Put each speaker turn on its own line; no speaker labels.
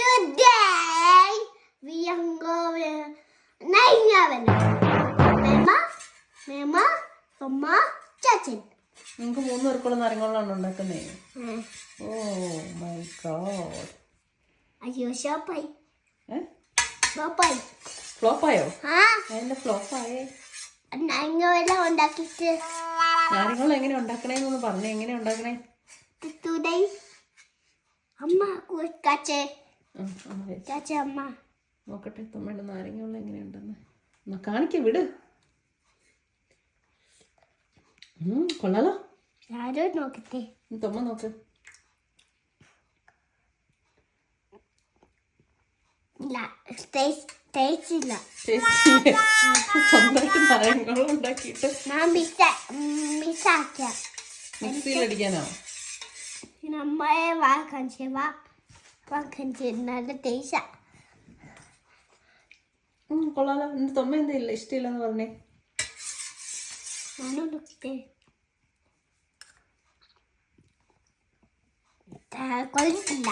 Today we are going Mama, Mama, Chachin.
നിങ്ങൾക്ക് 3 പേർക്കുള്ള നാരങ്ങകളാണ് ഉണ്ടാക്കുന്നേ. Oh my God.
അയ്യോ ഷോപ്പായി.
ഫ്ലോപ്പായോ? അതിന്റെ ഫ്ലോപ്പായേ.
നാരങ്ങ ഉണ്ടാക്കിട്ട്.
നാരങ്ങൾ എങ്ങനെ ഉണ്ടാക്കണേന്നൊന്ന് പറഞ്ഞേ. എങ്ങനെ ഉണ്ടാക്കണേ?
Today അമ്മ കുറിക്കാച്ചേ. അമ്മ
നോക്കട്ടെ തൊമ്മയുടെ നാരങ്ങ എങ്ങനെയുണ്ടെന്ന്. എന്നാ കാണിക്ക വിട്. കൊള്ളാലോ.
ആരും നോക്കട്ടെ.
തൊമ്മ നോക്ക്.
ടേസ്റ്റില്ല.
സ്വന്തമായിട്ട് നാരങ്ങളും ഉണ്ടാക്കിയിട്ട്
മിസ്സാക്കിയ
മിക്സിയിലടിക്കാനോ?
അമ്മയെ നല്ല ടേസ്റ്റാ.
കൊള്ളാലോ. എന്റെ തൊമ്മ എന്താ ഇഷ്ടമില്ലെന്ന് പറഞ്ഞേ.
കൊള്ളിട്ടില്ല.